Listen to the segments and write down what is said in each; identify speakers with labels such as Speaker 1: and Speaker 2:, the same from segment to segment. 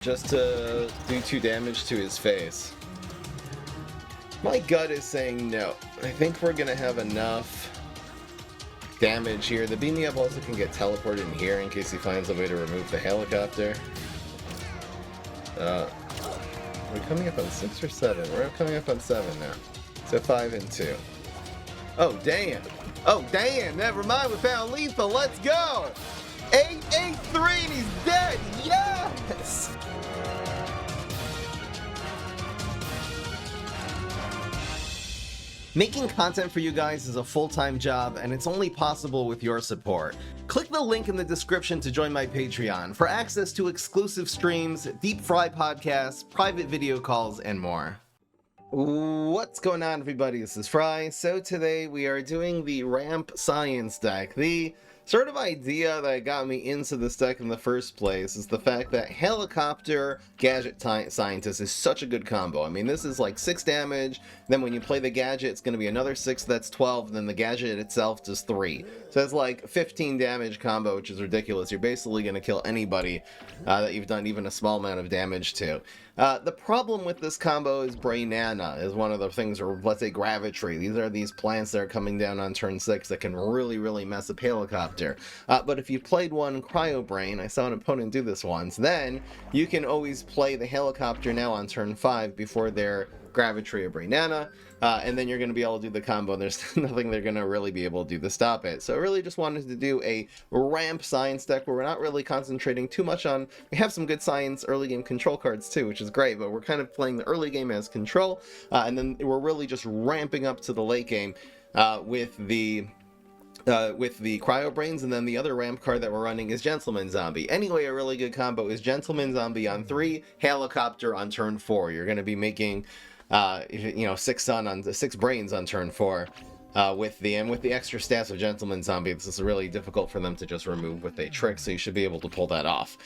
Speaker 1: just to do 2 damage to his face. My gut is saying no. I think we're gonna have enough damage here. The Beam Me Up also can get teleported in here in case he finds a way to remove the helicopter. We're coming up on 6 or 7. We're coming up on 7 now. So 5 and 2. Oh, damn. Oh, damn. Never mind. We found lethal. Let's go. 8-8-3 and he's dead. Yes. Making content for you guys is a full-time job, and it's only possible with your support. Click the link in the description to join my Patreon for access to exclusive streams, deep fry podcasts, private video calls, and more. What's going on, everybody? This is Fry. So today we are doing the Ramp Science deck. The sort of idea that got me into this deck in the first place is the fact that Helicopter Gadget Scientist is such a good combo. I mean, this is like 6 damage, then when you play the gadget, it's going to be another 6, that's 12, and then the gadget itself does 3. So it's like 15 damage combo, which is ridiculous. You're basically going to kill anybody that you've done even a small amount of damage to. The problem with this combo is Brainana is one of the things, or let's say Gravitry. These are these plants that are coming down on turn 6 that can really mess up Helicopter. But if you've played one Cryo Brain, I saw an opponent do this once, then you can always play the Helicopter now on turn 5 before their Gravitry or Brainana, and then you're going to be able to do the combo. There's nothing they're going to really be able to do to stop it. So I really just wanted to do a Ramp Science deck where we're not really concentrating too much on... We have some good Science early game control cards too, which is great, but we're kind of playing the early game as control, and then we're really just ramping up to the late game with the Cryo Brains, and then the other ramp card that we're running is Gentleman Zombie. Anyway, a really good combo is Gentleman Zombie on 3, Helicopter on turn 4. You're going to be making 6 brains on turn 4 with the extra stats of Gentleman Zombie. This is really difficult for them to just remove with a trick, so you should be able to pull that off.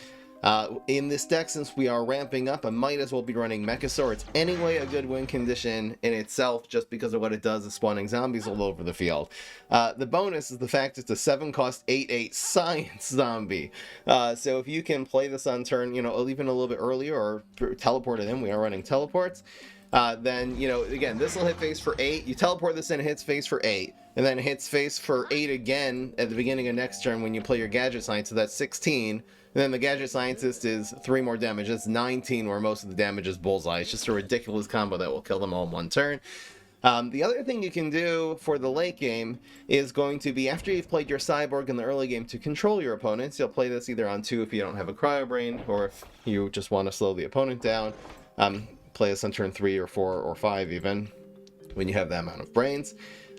Speaker 1: In this deck, since we are ramping up, I might as well be running Mechasaur. It's anyway a good win condition in itself, just because of what it does is spawning zombies all over the field. The bonus is the fact it's a 7-cost 8/8 Science Zombie. So if you can play this on turn, even a little bit earlier, or teleport it in, we are running teleports, then, again, this will hit face for 8. You teleport this in, it hits face for 8. And then it hits face for 8 again at the beginning of next turn when you play your Gadget Science, so that's 16. And then the Gadget Scientist is 3 more damage. That's 19, where most of the damage is Bullseye. It's just a ridiculous combo that will kill them all in one turn. The other thing you can do for the late game is going to be, after you've played your Cyborg in the early game to control your opponents, you'll play this either on 2 if you don't have a Cryo Brain, or if you just want to slow the opponent down. Play this on turn 3 or 4 or 5 even, when you have that amount of brains.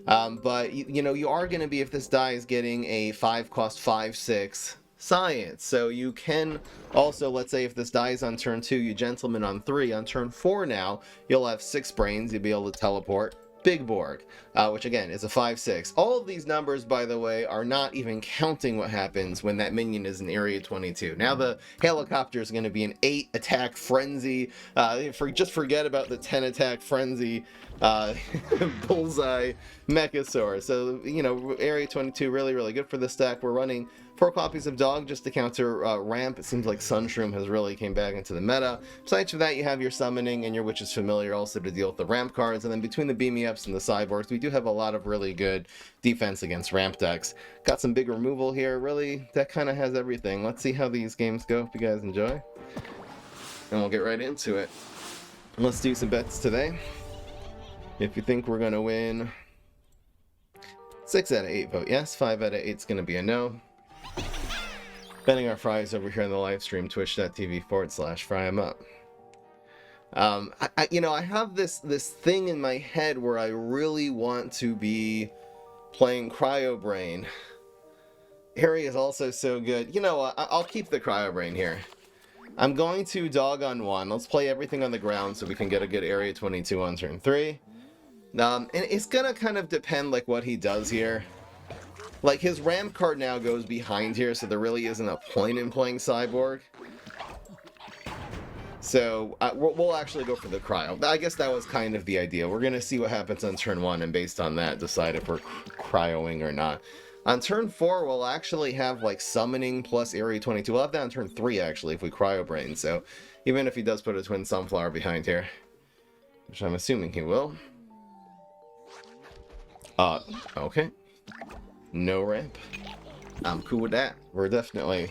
Speaker 1: But, you are going to be, if this dies, getting a 5-cost 5/6 Science. So you can also, let's say if this dies on turn 2, you Gentleman on 3. On turn 4 now, you'll have 6 brains. You'll be able to teleport Big Borg, which again is a 5/6. All of these numbers, by the way, are not even counting what happens when that minion is in Area 22. Now the Helicopter is going to be an 8 attack frenzy. Just forget about the 10 attack frenzy Bullseye Mechasaur. So, Area 22 really good for this deck. We're running 4 copies of Dog just to counter Ramp. It seems like Sunshroom has really came back into the meta. Besides for that, you have your Summoning and your Witch's Familiar also to deal with the Ramp cards. And then between the Beam Me Ups and the Cyborgs, we do have a lot of really good defense against Ramp decks. Got some big removal here. Really, that kind of has everything. Let's see how these games go if you guys enjoy. And we'll get right into it. Let's do some bets today. If you think we're going to win 6 out of 8, vote yes. 5 out of 8 is going to be a no. Betting our fries over here on the live stream, twitch.tv/fryemup. I have this thing in my head where I really want to be playing Cryo Brain. Harry is also so good. I'll keep the Cryo Brain here. I'm going to Dog on 1. Let's play everything on the ground so we can get a good Area 22 on turn 3. And it's gonna kind of depend what he does here. His Ramp card now goes behind here, so there really isn't a point in playing Cyborg. So we'll actually go for the Cryo. I guess that was kind of the idea. We're gonna see what happens on turn 1, and based on that, decide if we're cryoing or not. On turn 4, we'll actually have like summoning plus Area 22. We'll have that on turn 3 actually if we Cryo Brain. So even if he does put a Twin Sunflower behind here, which I'm assuming he will. Okay. No ramp. I'm cool with that. We're definitely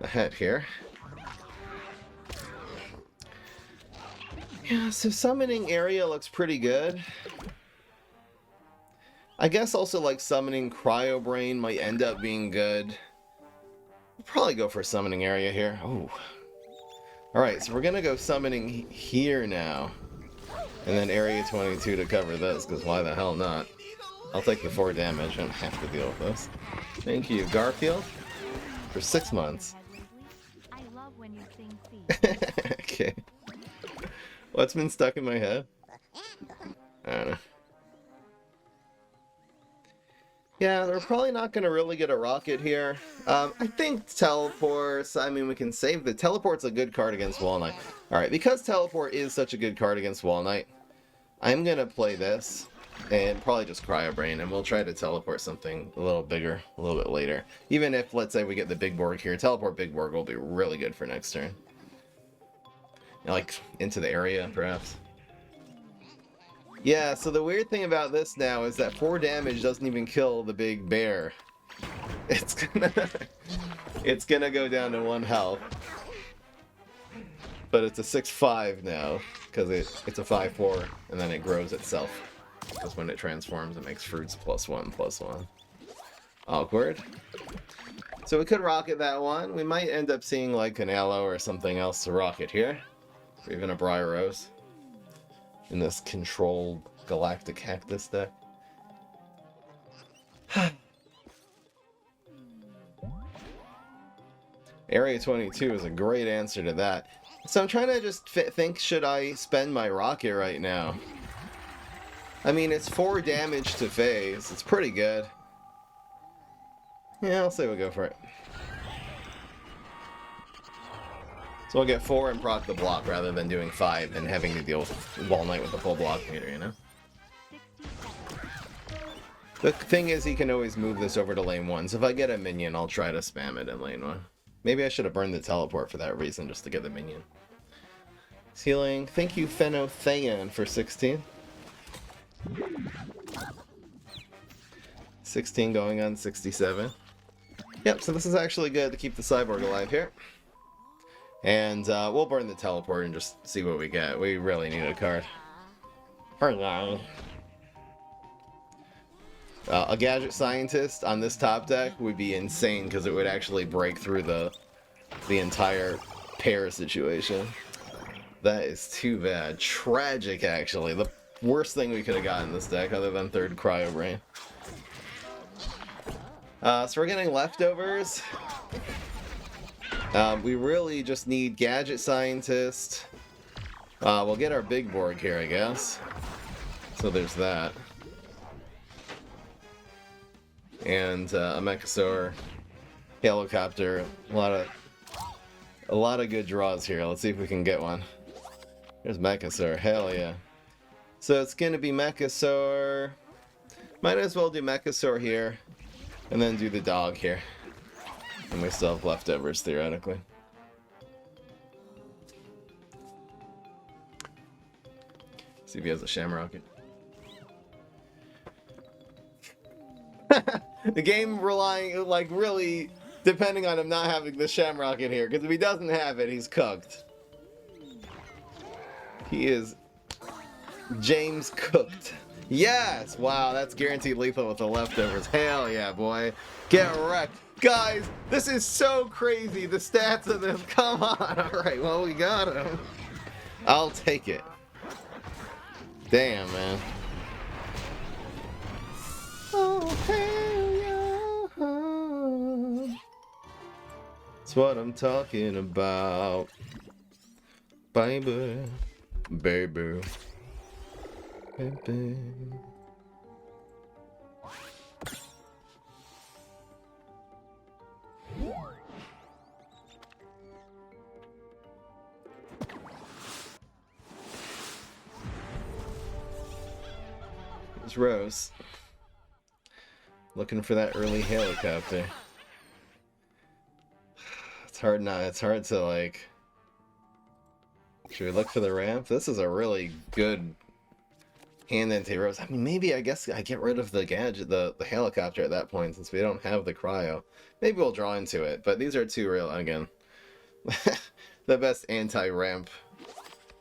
Speaker 1: ahead here. Yeah, so summoning area looks pretty good. I guess also like summoning Cryo Brain might end up being good. We'll probably go for summoning area here. Oh. Alright, so we're gonna go summoning here now. And then Area 22 to cover this, because why the hell not? I'll take the 4 damage. I don't have to deal with this. Thank you, Garfield, for 6 months.
Speaker 2: I love when you sing
Speaker 1: Okay. What's been stuck in my head? I don't know. Yeah, they're probably not going to really get a rocket here. I think teleports, I mean, we can save the... Teleport's a good card against Wall Knight. Alright, because teleport is such a good card against Wall Knight, I'm going to play this and probably just Cryo Brain, and we'll try to teleport something a little bigger a little bit later. Even if, let's say, we get the Big Borg here, teleport Big Borg will be really good for next turn. Like, into the area, perhaps. Yeah, so the weird thing about this now is that 4 damage doesn't even kill the big bear. It's gonna go down to 1 health. But it's a 6-5 now, because it's a 5-4, and then it grows itself. Because when it transforms, it makes fruits +1/+1. Awkward. So we could rocket that one. We might end up seeing like an aloe or something else to rocket here. Or even a Briar Rose. In this controlled Galactic Cactus deck. Area 22 is a great answer to that. So I'm trying to just think, should I spend my rocket right now? I mean, it's 4 damage to phase. It's pretty good. Yeah, I'll say we'll go for it. So we'll get 4 and proc the block rather than doing 5 and having to deal with Wall Knight with a full block meter, you know? The thing is, he can always move this over to lane 1, so if I get a minion, I'll try to spam it in lane 1. Maybe I should have burned the teleport for that reason, just to get the minion. Healing. Thank you, Phenothayan, for 16. 16 going on 67. Yep, so this is actually good to keep the Cyborg alive here. And we'll burn the teleport and just see what we get. We really need a card. A Gadget Scientist on this top deck would be insane because it would actually break through the entire pair situation. That is too bad. Tragic, actually. The worst thing we could have gotten in this deck other than 3rd Cryo Brain. So we're getting leftovers. We really just need Gadget Scientist. We'll get our Big Borg here, I guess. So there's that. And a Mechasaur, Helicopter, a lot of good draws here. Let's see if we can get one. There's Mechasaur, hell yeah. So it's gonna be Mechasaur. Might as well do Mechasaur here, and then do the dog here. And we still have leftovers, theoretically. See if he has a Shamrocket. The game relying, like, really depending on him not having the Shamrocket here, because if he doesn't have it, he's cooked. He is James cooked. Yes! Wow, that's guaranteed lethal with the leftovers. Hell yeah, boy. Get wrecked. Guys, this is so crazy, the stats of this. Come on. Alright, well, we got him. I'll take it. Damn, man. Oh, hell yeah. That's what I'm talking about. Baby. Baby. Baby. It's Rose. Looking for that early helicopter. It's hard not. It's hard to like. Should we look for the ramp? This is a really good hand anti-rose. I mean, maybe I guess I get rid of the gadget, the helicopter at that point since we don't have the cryo. Maybe we'll draw into it. But these are two real again. The best anti-ramp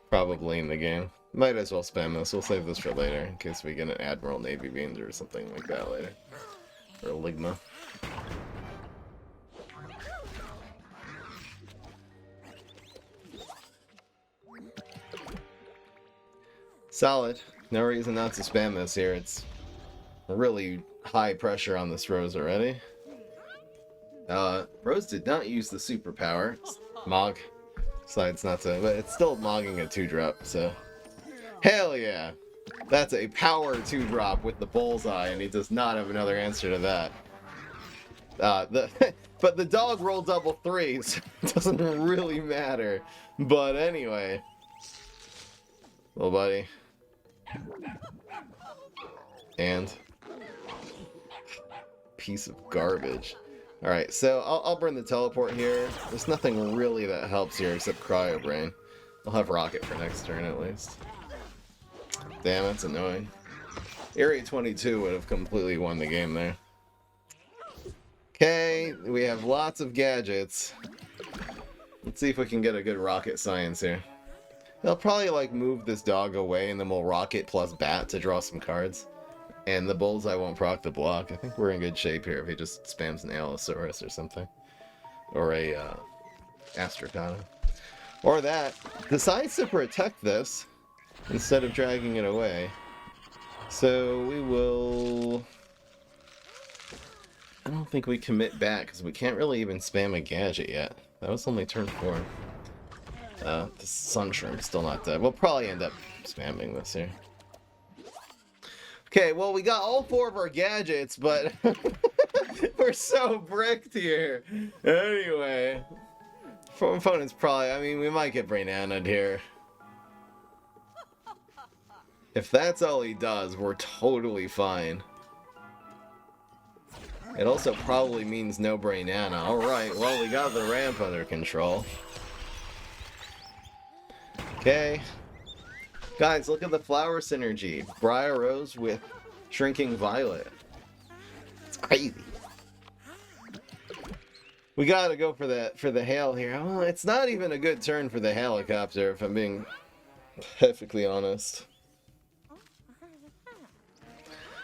Speaker 1: probably in the game. Might as well spam this. We'll save this for later in case we get an Admiral Navy Beans or something like that later. Or Ligma. Solid. No reason not to spam this here. It's really high pressure on this Rose already. Rose did not use the superpower. M.U.G. Decides not to, but it's still mogging a 2-drop, so. Hell yeah! That's a power 2-drop with the bullseye, and he does not have another answer to that. But the dog rolled double 3, so it doesn't really matter. But anyway. Little buddy. And piece of garbage. Alright, so I'll burn the teleport here. There's nothing really that helps here except Cryo Brain. I'll have Rocket for next turn at least. Damn, that's annoying. Area 22 would have completely won the game there. Okay, we have lots of gadgets. Let's see if we can get a good rocket science here. They'll probably like move this dog away and then we'll rocket plus bat to draw some cards. And the bullseye won't proc the block. I think we're in good shape here if he just spams an Allosaurus or something. Or a Astrocana. Or that. Decides to protect this instead of dragging it away. So we will... I don't think we commit back because we can't really even spam a gadget yet. That was only turn 4. The Sunshrimp's still not dead. We'll probably end up spamming this here. Okay, well, we got all 4 of our gadgets, but we're so bricked here. Anyway, opponent's probably, I mean, we might get Brainana'd here. If that's all he does, we're totally fine. It also probably means no Brainana. Alright, well, we got the ramp under control. Okay. Guys, look at the flower synergy. Briar Rose with Shrinking Violet. It's crazy. We gotta go for the hail here. Oh, it's not even a good turn for the helicopter, if I'm being perfectly honest.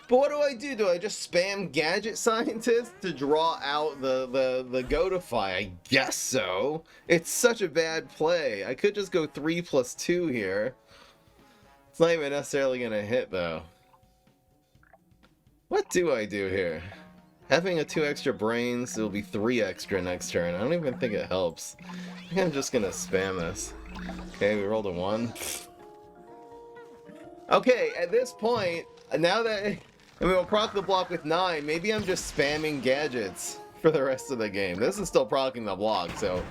Speaker 1: But what do? Do I just spam Gadget Scientist to draw out the Gotify? I guess so. It's such a bad play. I could just go 3+2 here. It's not even necessarily gonna hit though. What do I do here? Having a 2 extra brains, it'll be 3 extra next turn. I don't even think it helps. I think I'm just gonna spam this. Okay, we rolled a 1. Okay, at this point, now that... I mean, we'll proc the block with 9. Maybe I'm just spamming gadgets for the rest of the game. This is still procking the block, so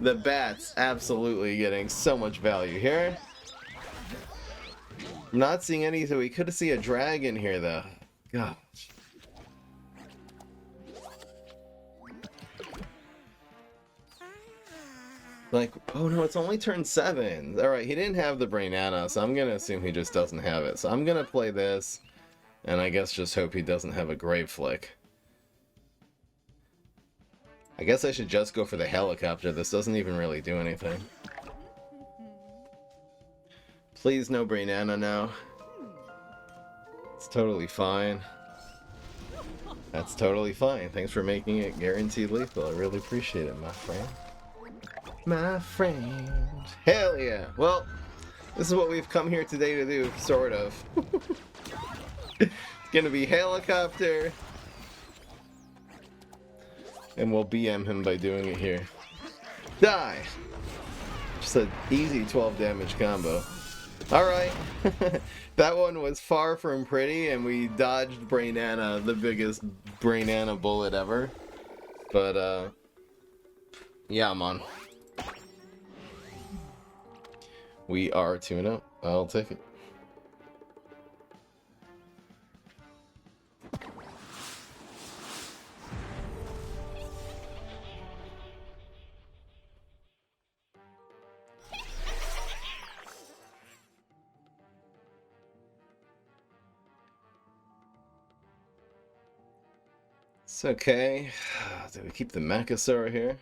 Speaker 1: the bat's absolutely getting so much value here. I'm not seeing any, so we could see a dragon here, though. Gosh. Like, oh no, it's only turn 7. Alright, he didn't have the Brainana, so I'm gonna assume he just doesn't have it. So I'm gonna play this. And I guess just hope he doesn't have a Grave Flick. I guess I should just go for the helicopter. This doesn't even really do anything. Please no Brainana now. It's totally fine. That's totally fine. Thanks for making it guaranteed lethal. I really appreciate it, my friend. My friend. Hell yeah. Well, this is what we've come here today to do, sort of. It's gonna be helicopter. And we'll BM him by doing it here. Die! Just an easy 12 damage combo. Alright. That one was far from pretty, and we dodged Brainana, the biggest Brainana bullet ever. But, yeah, man. We are 2-0. I'll take it. It's okay. Do we keep the Mechasaur here?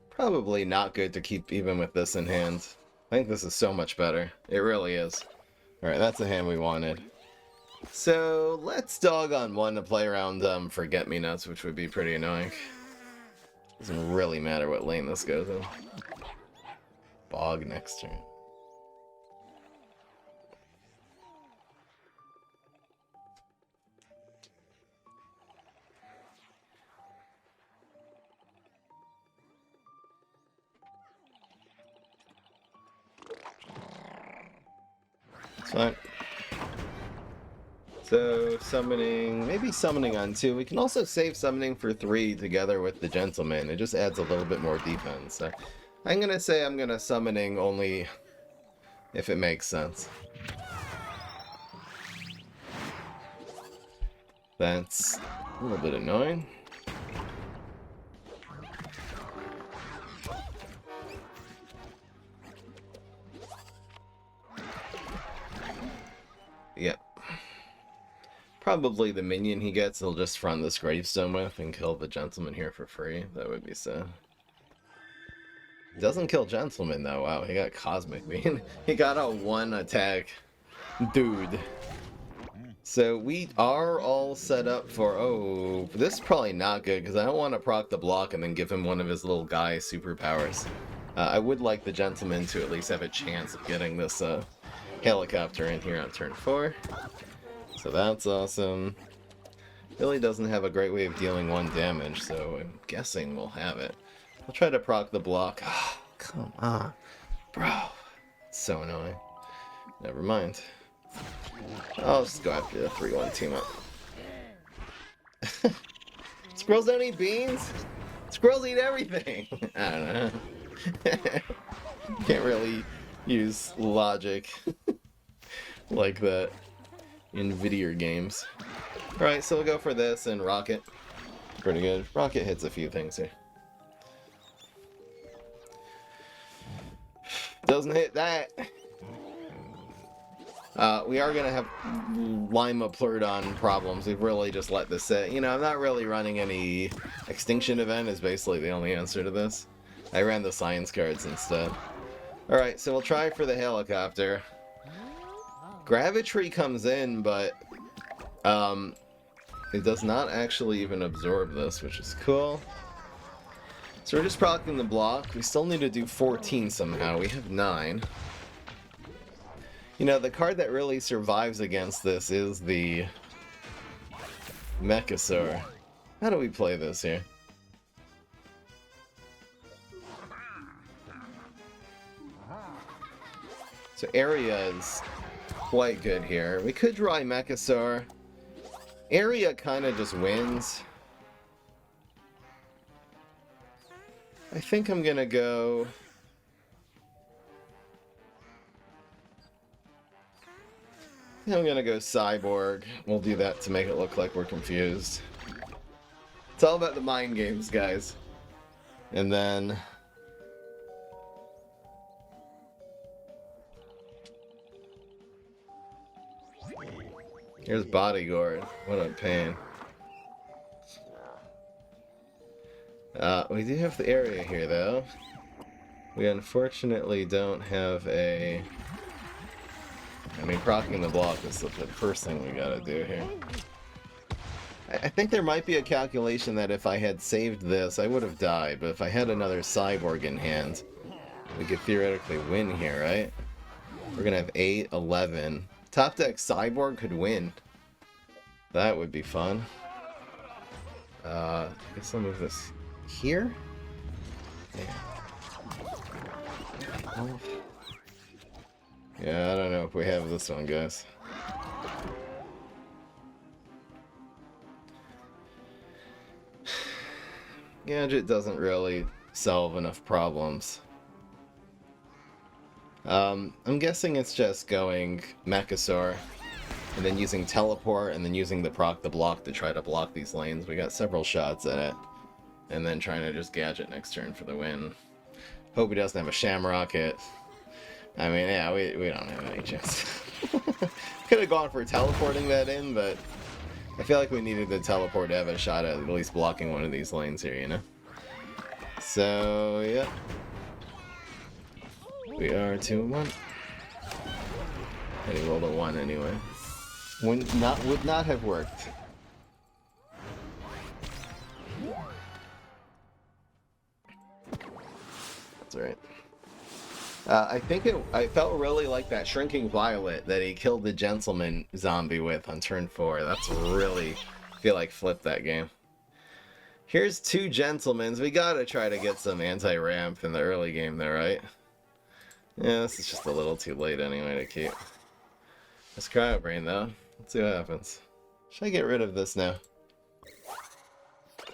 Speaker 1: Probably not good to keep even with this in hand. I think this is so much better. It really is. Alright, that's the hand we wanted. So, let's dog on one to play around Forget-Me-Nuts, which would be pretty annoying. Doesn't really matter what lane this goes in. Bog next turn. It's fine. So, summoning, maybe summoning on 2. We can also save summoning for 3 together with the Gentleman. It just adds a little bit more defense. So, I'm gonna say I'm gonna summoning only if it makes sense. That's a little bit annoying. Yep. Probably the minion he gets, he'll just front this gravestone with and kill the Gentleman here for free. That would be sad. Doesn't kill Gentleman though. Wow, he got Cosmic Beam. He got a 1 attack dude. So we are all set up for... Oh, this is probably not good because I don't want to proc the block and then give him one of his little guy superpowers. I would like the Gentleman to at least have a chance of getting this helicopter in here on turn 4. So that's awesome. Really doesn't have a great way of dealing 1 damage, so I'm guessing we'll have it. I'll try to proc the block. Oh, come on. Bro. It's so annoying. Never mind. I'll just go after the 3-1 team up. Squirrels don't eat beans? Squirrels eat everything! I don't know. Can't really use logic like that in video games. Alright, so we'll go for this and Rocket. Pretty good. Rocket hits a few things here. Doesn't hit that. We are going to have Lima Plurdon problems. We've really just let this sit. You know, I'm not really running any Extinction Event is basically the only answer to this. I ran the Science cards instead. Alright, so we'll try for the helicopter. Gravitry comes in, but it does not actually even absorb this, which is cool. So we're just proccing the block. We still need to do 14 somehow. We have 9. You know, the card that really survives against this is the Mechasaur. How do we play this here? So area is quite good here. We could draw a Mechasaur. Area kind of just wins. I think I'm gonna go... I'm gonna go Cyborg. We'll do that to make it look like we're confused. It's all about the mind games, guys. And then... here's Bodyguard. What a pain. We do have the area here, though. We unfortunately don't have a... I mean, proccing the block is the first thing we gotta do here. I think there might be a calculation that if I had saved this, I would have died, but if I had another Cyborg in hand, we could theoretically win here, right? We're gonna have 8, 11. Top deck Cyborg could win. That would be fun. I guess I'll move this here? Yeah. Oh. Yeah, I don't know if we have this one, guys. Gadget doesn't really solve enough problems. I'm guessing it's just going Mechasaur, and then using Teleport, and then using the proc the block to try to block these lanes. We got several shots at it. And then trying to just Gadget next turn for the win. Hope he doesn't have a Shamrocket. I mean, yeah, we don't have any chance. Could have gone for teleporting that in, but I feel like we needed the teleport to have a shot at least blocking one of these lanes here, you know? So, yeah. We are 2-1. And he rolled a 1 anyway. Would not have worked. That's alright. I felt really like that Shrinking Violet that he killed the Gentleman zombie with on turn 4. That's really, I feel like, flipped that game. Here's 2 Gentlemans. We gotta try to get some anti-ramp in the early game there, right? Yeah, this is just a little too late anyway to keep. Let's Cryo Brain though. Let's see what happens. Should I get rid of this now?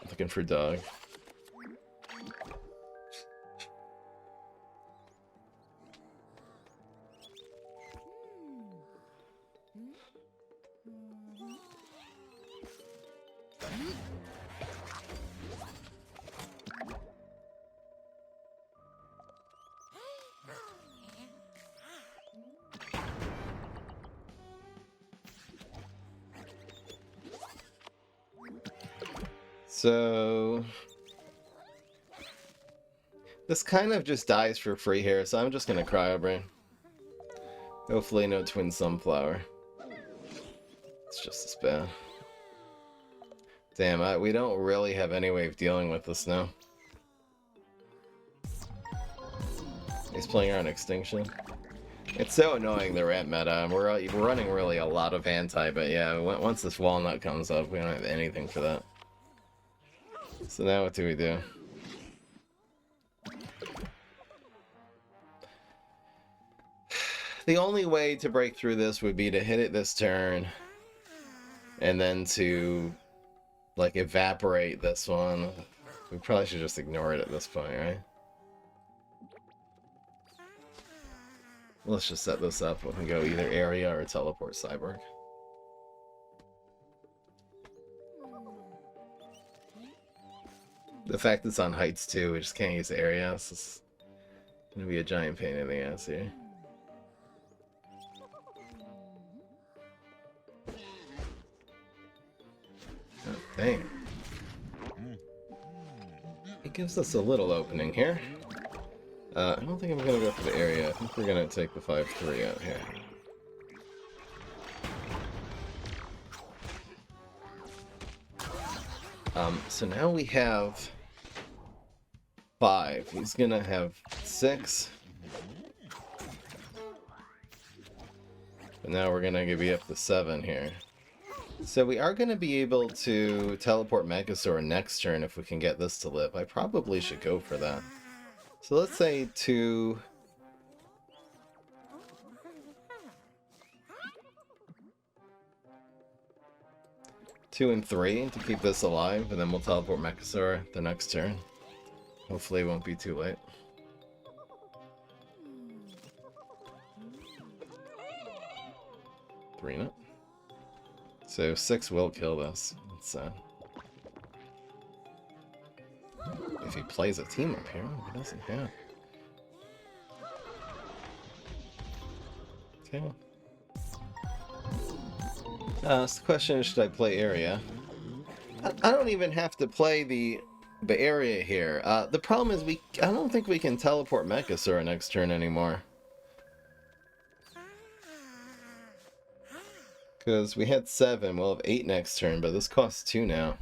Speaker 1: Looking for dog. So this kind of just dies for free here, so I'm just gonna Cryo Brain. Hopefully no Twin Sunflower. It's just as bad. Damn, we don't really have any way of dealing with this now. He's playing around Extinction. It's so annoying, the ramp meta. We're running really a lot of anti, but yeah, once this walnut comes up, we don't have anything for that. So now what do we do? The only way to break through this would be to hit it this turn, and then to, like, evaporate this one. We probably should just ignore it at this point, right? Let's just set this up. We can go either area or teleport Cyborg. The fact it's on heights too, we just can't use area. This is gonna be a giant pain in the ass here. Oh, dang. It gives us a little opening here. I don't think I'm gonna go for the area. I think we're gonna take the 5-3 out here. So now we have 5. He's gonna have 6. But now we're gonna be up to 7 here. So we are gonna be able to teleport Megasaur next turn if we can get this to live. I probably should go for that. So let's say 2... and 3 to keep this alive, and then we'll teleport Mechasaur the next turn. Hopefully it won't be too late. Three up. So 6 will kill this. That's sad. If he plays a team up here, he doesn't have. Okay. So the question is, should I play area? I don't even have to play the area here. The problem is I don't think we can teleport Mechasaur next turn anymore. Because we had 7, we'll have 8 next turn, but this costs 2 now.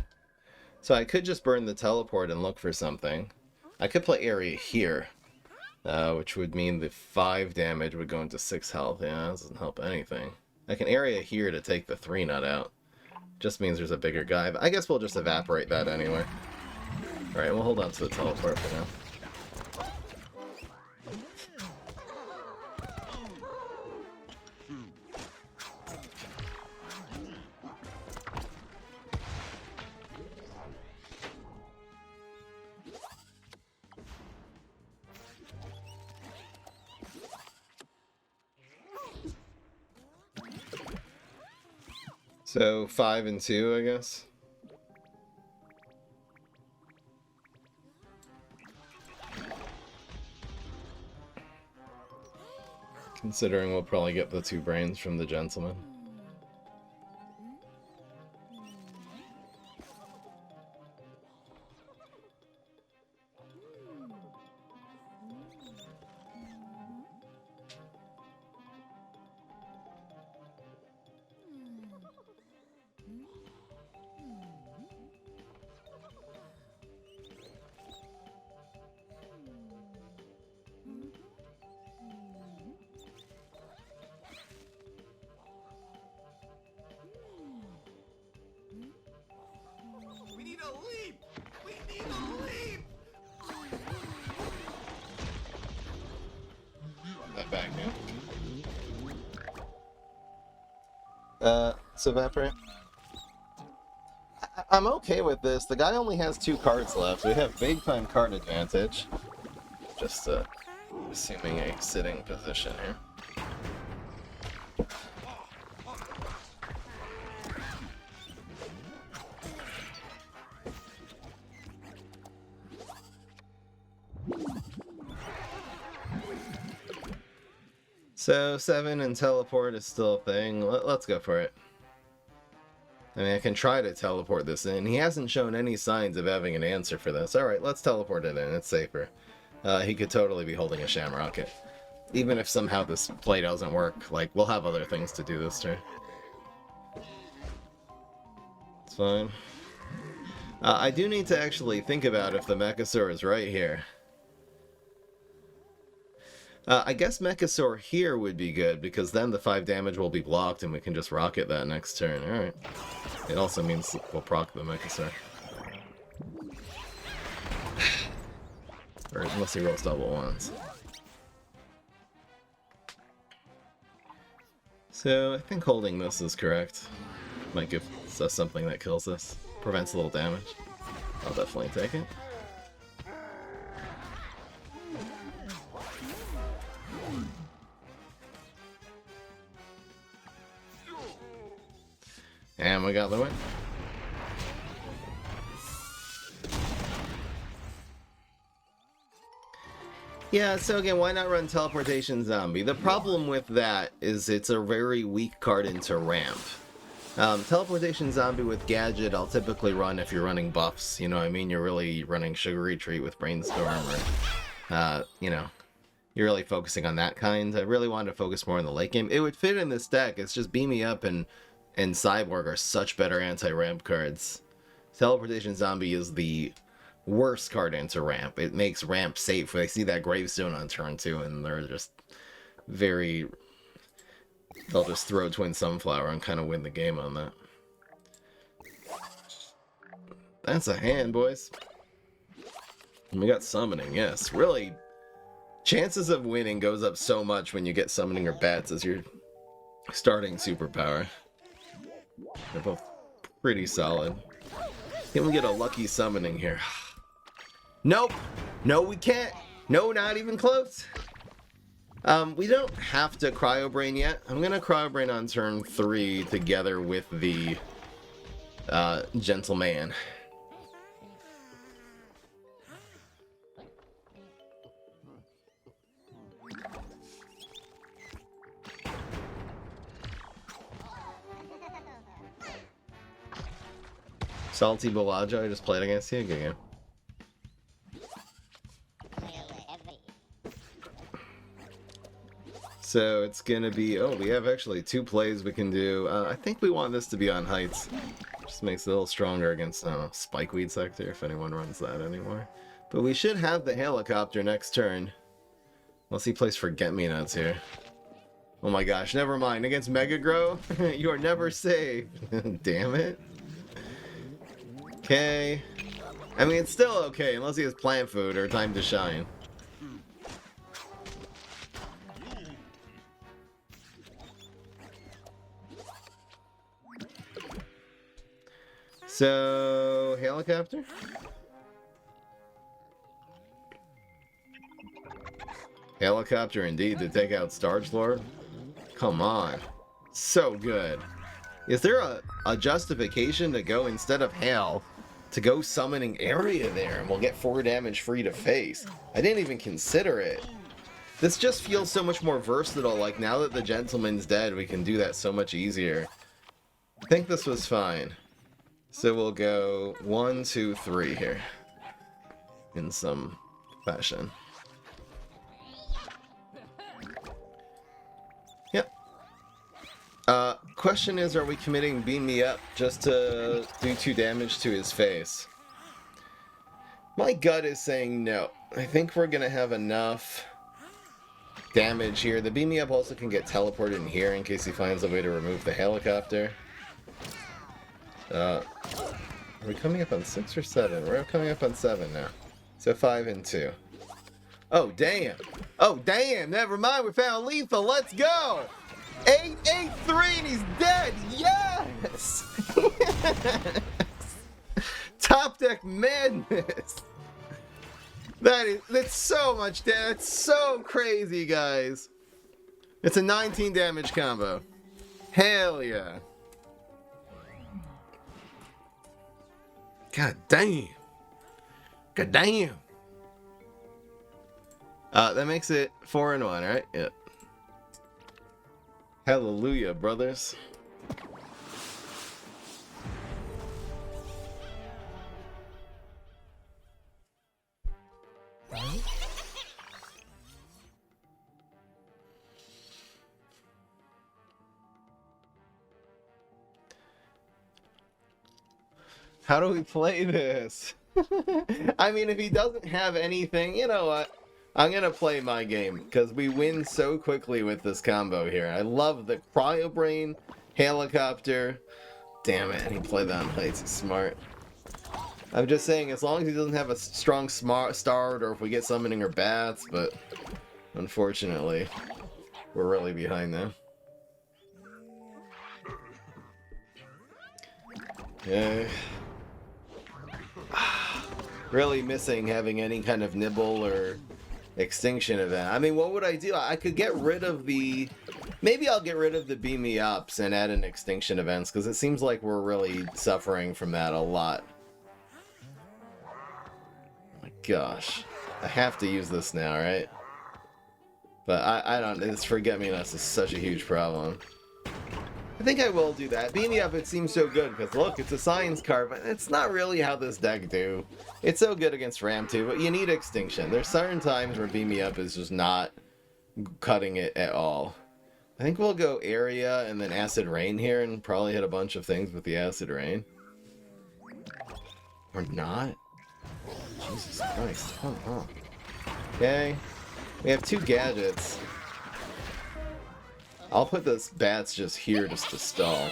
Speaker 1: So I could just burn the teleport and look for something. I could play area here, which would mean the 5 damage would go into 6 health. Yeah, that doesn't help anything. I can area here to take the 3 nut out. Just means there's a bigger guy, but I guess we'll just evaporate that anyway. Alright, we'll hold on to the teleport for now. So 5 and 2, I guess. Considering we'll probably get the 2 brains from the gentleman. That back now. So Evaporate. I'm okay with this. The guy only has 2 cards left. We have big time card advantage. Just assuming a sitting position here. So 7 and teleport is still a thing. Let's go for it. I mean, I can try to teleport this in. He hasn't shown any signs of having an answer for this. Alright, let's teleport it in. It's safer. He could totally be holding a Shamrocket. Even if somehow this play doesn't work, like, we'll have other things to do this turn. It's fine. I do need to actually think about if the Mechasaur is right here. I guess Mechasaur here would be good, because then the 5 damage will be blocked and we can just rocket that next turn. Alright. It also means we'll proc the Mechasaur. Or unless he rolls double ones. So I think holding this is correct. Might give us something that kills us. Prevents a little damage. I'll definitely take it. And we got the win. Yeah, so again, why not run Teleportation Zombie? The problem with that is it's a very weak card into ramp. Teleportation Zombie with Gadget I'll typically run if you're running buffs, you know what I mean? You're really running Sugar Retreat with Brainstorm, or, you know, you're really focusing on that kind. I really wanted to focus more on the late game. It would fit in this deck, it's just Beam Me Up and Cyborg are such better anti-ramp cards. Teleportation Zombie is the worst card into ramp. It makes ramp safe. They see that Gravestone on turn 2 and they're just very... They'll just throw Twin Sunflower and kind of win the game on that. That's a hand, boys. And we got Summoning, yes. Really, chances of winning goes up so much when you get Summoning or Bats as your starting superpower. They're both pretty solid. Can we get a lucky Summoning here? Nope! No, we can't! No, not even close! We don't have to Cryo Brain yet. I'm gonna Cryo Brain on turn 3 together with the Gentleman. Salty Bellagio, I just played against you again. So it's gonna be, oh, we have actually 2 plays we can do. I think we want this to be on Heights. Just makes it a little stronger against, I don't know, Spikeweed Sector, if anyone runs that anymore. But we should have the Helicopter next turn. Unless he plays Forget-Me-Nots here. Oh my gosh, never mind. Against Mega Grow, you are never safe. Damn it. Okay. I mean, it's still okay, unless he has Plant Food or Time to Shine. So, Helicopter? Helicopter indeed to take out Starch Lord? Come on. So good. Is there a justification to go instead of Hail to go Summoning Area there and we'll get 4 damage free to face? I didn't even consider it. This just feels so much more versatile, like now that the Gentleman's dead we can do that so much easier. I think this was fine. So we'll go 1, 2, 3 here. In some fashion. Yep. Question is, are we committing Beam Me Up just to do 2 damage to his face? My gut is saying no. I think we're gonna have enough damage here. The Beam Me Up also can get teleported in here in case he finds a way to remove the Helicopter. Are we coming up on 6 or 7? We're coming up on 7 now. So 5 and 2. Oh, damn. Oh, damn. Never mind. We found lethal. Let's go. 8-8-3 and he's dead. Yes. Yes. Top deck madness. That's so much damage. That's so crazy, guys. It's a 19 damage combo. Hell yeah. God damn. God damn. That makes it 4 and 1, right? Yep. Hallelujah, brothers. How do we play this? I mean, if he doesn't have anything, you know what? I'm gonna play my game, because we win so quickly with this combo here. I love the Cryo Brain, Helicopter. Damn it, he played that on heights. He's smart. I'm just saying, as long as he doesn't have a strong start, or if we get summoning or bats, but unfortunately, we're really behind now. Yeah. Really missing having any kind of nibble or extinction event. I mean, what would I do? I could get rid of the... Maybe I'll get rid of the beam me ups and add an extinction events, because it seems like we're really suffering from that a lot. Oh my gosh. I have to use this now, right? But I don't... This forget-me-nots is such a huge problem. I think I will do that. Beam me up, it seems so good, because look, it's a science card, but it's not really how this deck do. It's so good against Ram 2, but you need extinction. There's certain times where Beam me up is just not cutting it at all. I think we'll go area and then acid rain here and probably hit a bunch of things with the acid rain. Or not? Jesus Christ. Huh. Okay. We have 2 gadgets. I'll put this bats just here just to stall.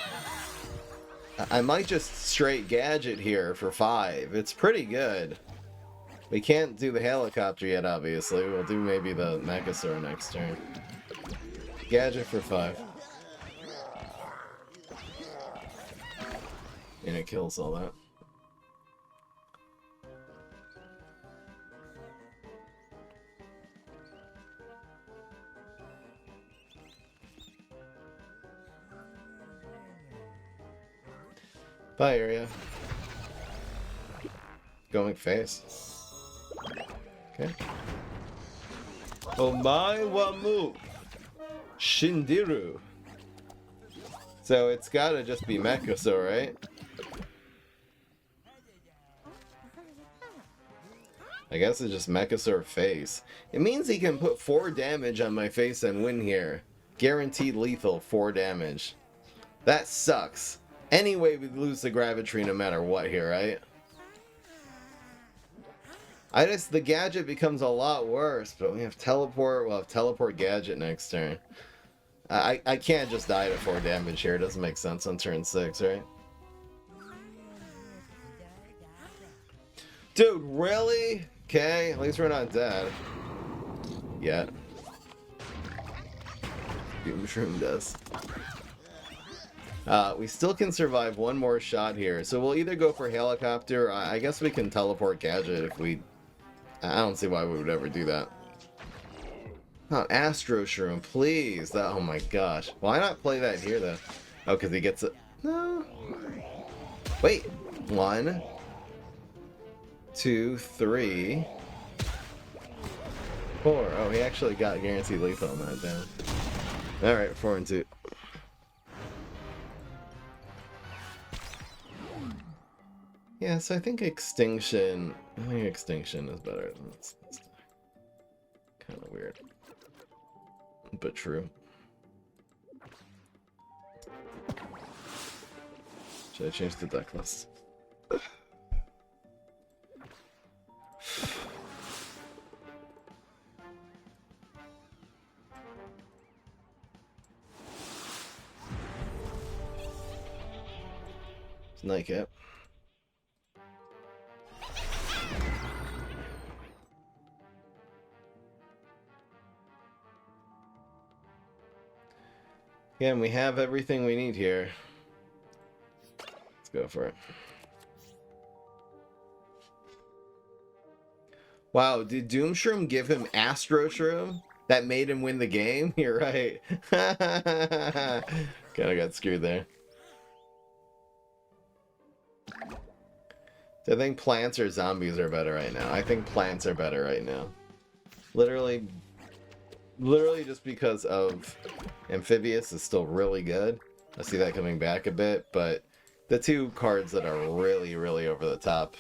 Speaker 1: I might just straight gadget here for 5. It's pretty good. We can't do the helicopter yet, obviously. We'll do maybe the Mechasaur next turn. Gadget for 5. And it kills all that. Bye, area. Going face. Okay. Omae wa mu Shindiru. So it's gotta just be Mechasaur, right? I guess it's just Mechasaur face. It means he can put 4 damage on my face and win here. Guaranteed lethal, 4 damage. That sucks. Anyway, we lose the Gravitry no matter what here, right? The gadget becomes a lot worse, but we have teleport. We'll have teleport gadget next turn. I can't just die to 4 damage here. It doesn't make sense on turn 6, right? Dude, really? Okay, at least we're not dead. Yet. Mushroom does. We still can survive 1 more shot here, so we'll either go for helicopter. I guess we can teleport gadget if we... I don't see why we would ever do that. Oh, Astro Shroom, please. Oh my gosh. Why not play that here, though? Oh, because he gets it. No. Wait. 1, 2, 3, 4. Oh, he actually got guaranteed lethal on that down. Alright, 4 and 2. Yeah, so I think extinction is better than this. Kind of weird, but true. Should I change the deck list? It's Nightcap. Again, we have everything we need here. Let's go for it. Wow, did Doomshroom give him Astro Shroom? That made him win the game? You're right. Kinda got screwed there. Do I think plants or zombies are better right now? I think plants are better right now. Literally just because of Amphibious is still really good. I see that coming back a bit, but the two cards that are really, really over the top,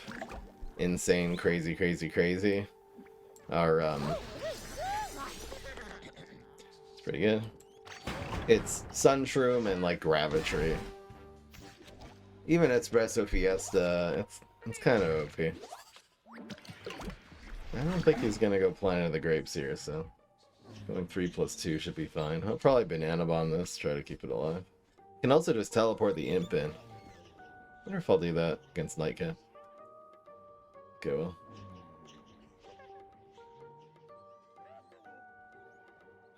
Speaker 1: insane, crazy, crazy, crazy, are, it's pretty good. It's Sunshroom and, like, Gravitry. Even Espresso Fiesta, it's kind of OP. I don't think he's gonna go Planet of the Grapes here, so going 3+2 should be fine. I'll probably Banana Bomb this, try to keep it alive. Can also just teleport the Imp in. I wonder if I'll do that against Nightcap. Okay, well.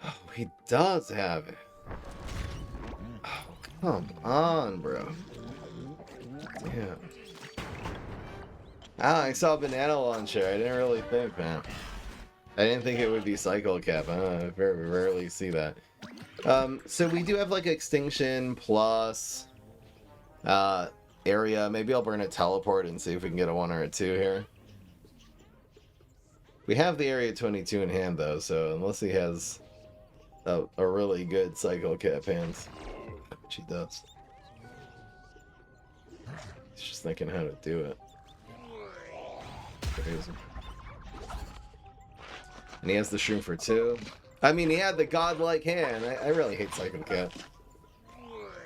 Speaker 1: Oh, he does have it. Oh, come on, bro. Damn. Ah, I saw Banana Launcher. I didn't really think, man. I didn't think it would be Cycle Cap. I very rarely see that. So we do have like Extinction plus area. Maybe I'll burn a teleport and see if we can get a 1 or a 2 here. We have the area 22 in hand though, so unless he has a really good Cycle Cap hands, which he does. He's just thinking how to do it. Crazy. And he has the Shroom for 2. I mean, he had the godlike hand. I really hate Cycle Cap.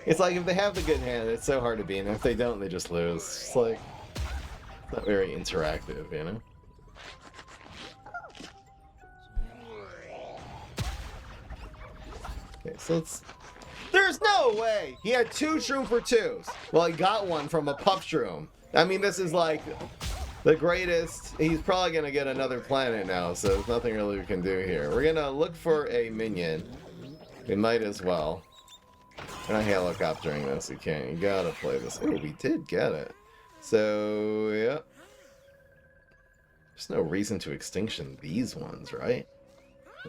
Speaker 1: It's like if they have the good hand, it's so hard to beat, and if they don't, they just lose. It's like, it's not very interactive, you know? Okay, so let's... There's no way! He had 2 Shroom for 2s. Well, he got one from a Puff Shroom. I mean, this is like the greatest. He's probably going to get another planet now, so there's nothing really we can do here. We're going to look for a minion. We might as well. We're not helicoptering this. You can't. You gotta play this. Oh, we did get it. So, yeah. There's no reason to extinction these ones, right?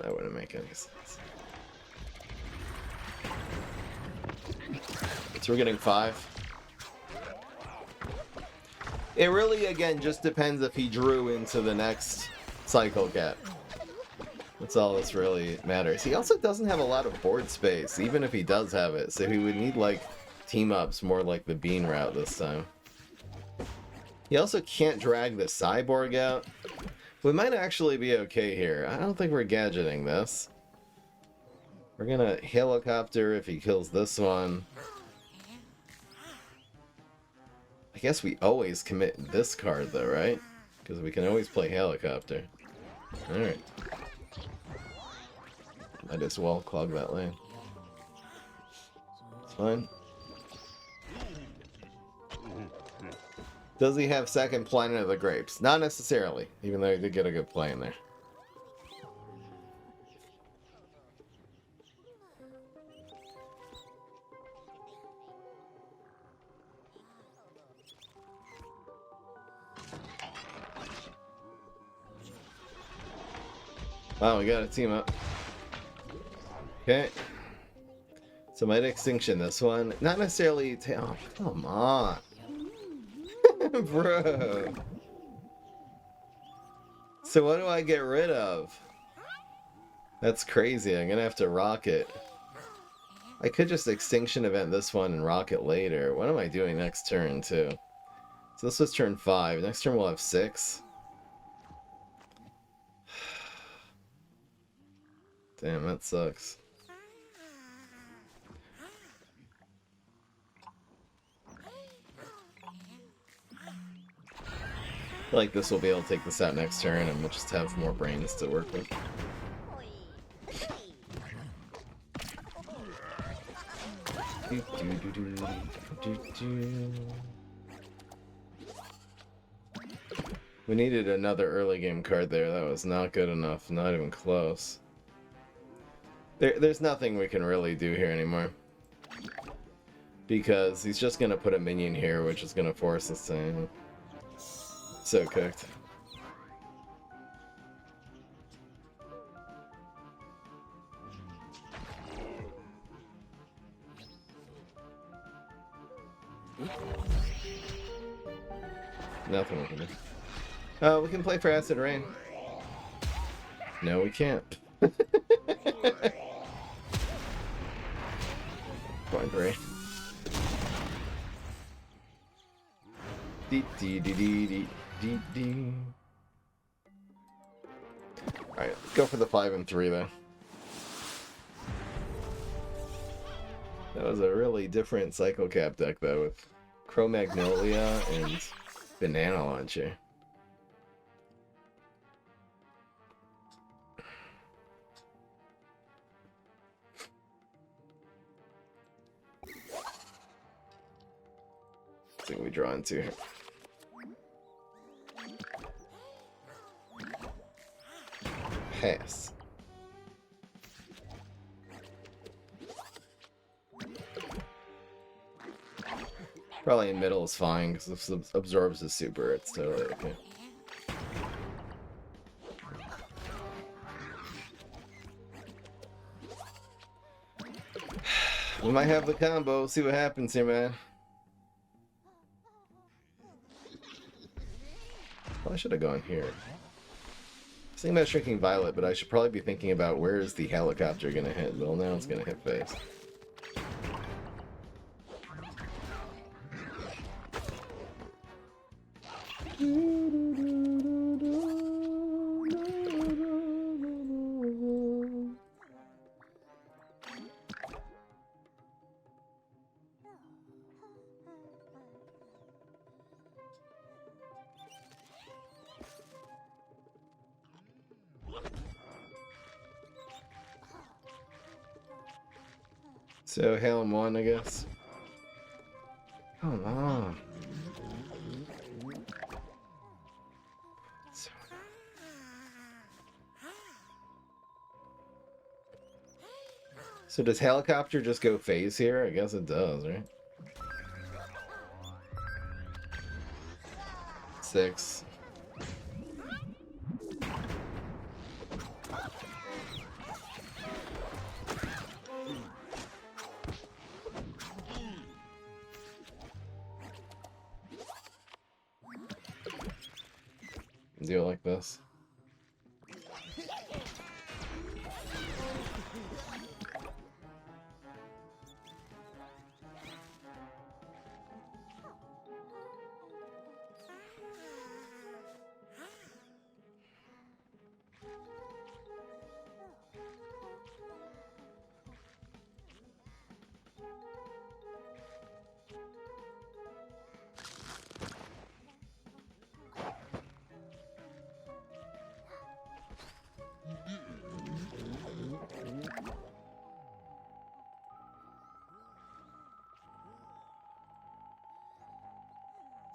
Speaker 1: That wouldn't make any sense. So we're getting 5. It really, again, just depends if he drew into the next Cycle Cap. That's all that's really matters. He also doesn't have a lot of board space, even if he does have it. So he would need, like, team-ups more like the Bean route this time. He also can't drag the Cyborg out. We might actually be okay here. I don't think we're gadgeting this. We're gonna helicopter if he kills this one. I guess we always commit this card, though, right? Because we can always play helicopter. Alright. Might as well clog that lane. It's fine. Does he have second Planet of the Grapes? Not necessarily, even though he did get a good play in there. Wow, we got a team up. Okay. So might extinction this one. Not necessarily... Oh, come on. Bro. So what do I get rid of? That's crazy. I'm gonna have to rocket. I could just extinction event this one and rocket later. What am I doing next turn, too? So this was turn 5. Next turn we'll have 6. Damn, that sucks. I feel like this will be able to take this out next turn and we'll just have more brains to work with. We needed another early game card there. That was not good enough. Not even close. There's nothing we can really do here anymore. because he's just gonna put a minion here, which is gonna force us to... So cooked. Nothing we can do. Oh, we can play for Acid Rain. No, we can't. Point 3. Dee dee dee dee dee dee dee. Alright, let's go for the 5 and 3 though. That was a really different Cycle Cap deck though, with Cro-Magnolia and Banana Launcher. I think we draw into here. Pass. Probably in middle is fine because if it absorbs the super, it's totally okay. We might have the combo. See what happens here, man. Probably should have gone here. I was thinking about Shrinking Violet, but I should probably be thinking about where is the helicopter gonna hit. Well, now it's gonna hit face. So, hail him one, I guess. Come on. So does helicopter just go phase here? I guess it does, right? 6. Do it like this.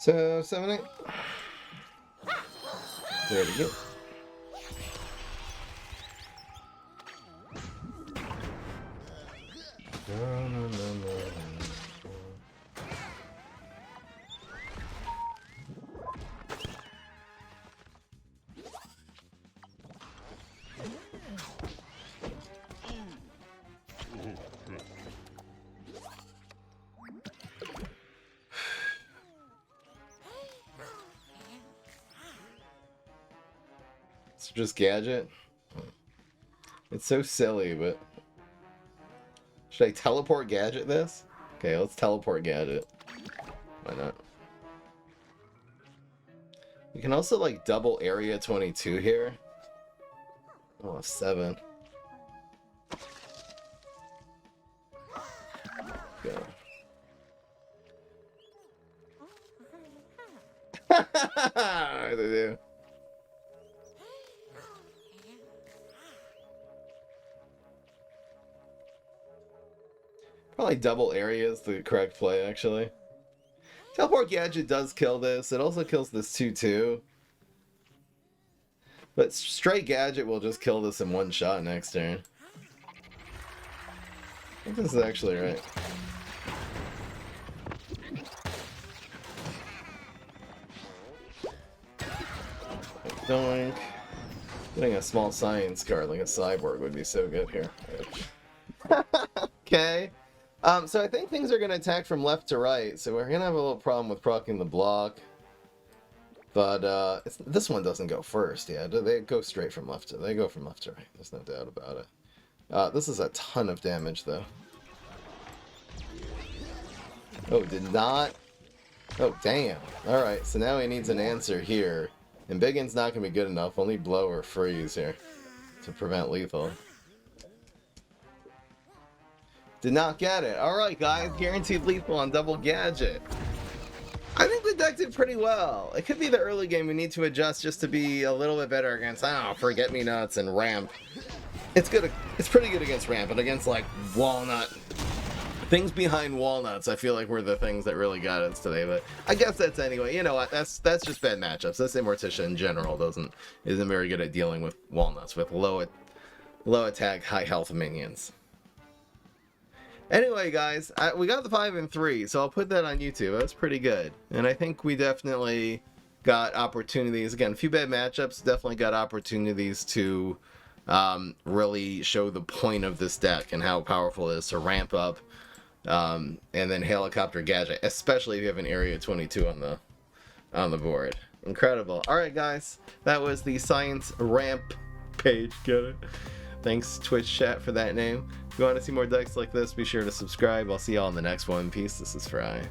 Speaker 1: So, 7, 8. There we go. No. So just gadget? It's so silly, but... Should I teleport gadget this? Okay, let's teleport gadget. Why not? We can also, like, double area 22 here. Oh, 7. Go. What do they do? Probably double area is the correct play, actually. Teleport Gadget does kill this. It also kills this 2-2. But straight Gadget will just kill this in one shot next turn. I think this is actually right. Doink. Getting a small science card like a cyborg would be so good here. Okay. So I think things are going to attack from left to right, so we're going to have a little problem with proccing the block. But this one doesn't go first, yeah. They go straight from left to... They go from left to right, there's no doubt about it. This is a ton of damage, though. Oh, did not... Oh, damn. Alright, so now he needs an answer here. And Biggin's not going to be good enough, only blow or freeze here to prevent lethal. Did not get it. Alright, guys, guaranteed lethal on double gadget. I think the deck did pretty well. It could be the early game we need to adjust just to be a little bit better against, I don't know, Forget-Me-Nuts and Ramp. It's good. It's pretty good against Ramp, but against, like, Walnut. Things behind Walnuts, I feel like were the things that really got us today, but I guess that's anyway. You know what? That's just bad matchups. This Immorticia in general isn't very good at dealing with Walnuts, with low attack, high health minions. Anyway, guys, we got the 5 and 3, so I'll put that on YouTube. That was pretty good, and I think we definitely got opportunities. Again, a few bad matchups, definitely got opportunities to really show the point of this deck and how powerful it is to ramp up. And then Helicopter Gadget, especially if you have an Area 22 on the board. Incredible. Alright, guys, that was the Science Rampage. Get it? Thanks, Twitch chat, for that name. If you want to see more decks like this, be sure to subscribe. I'll see y'all in the next one. Peace. This is Fry.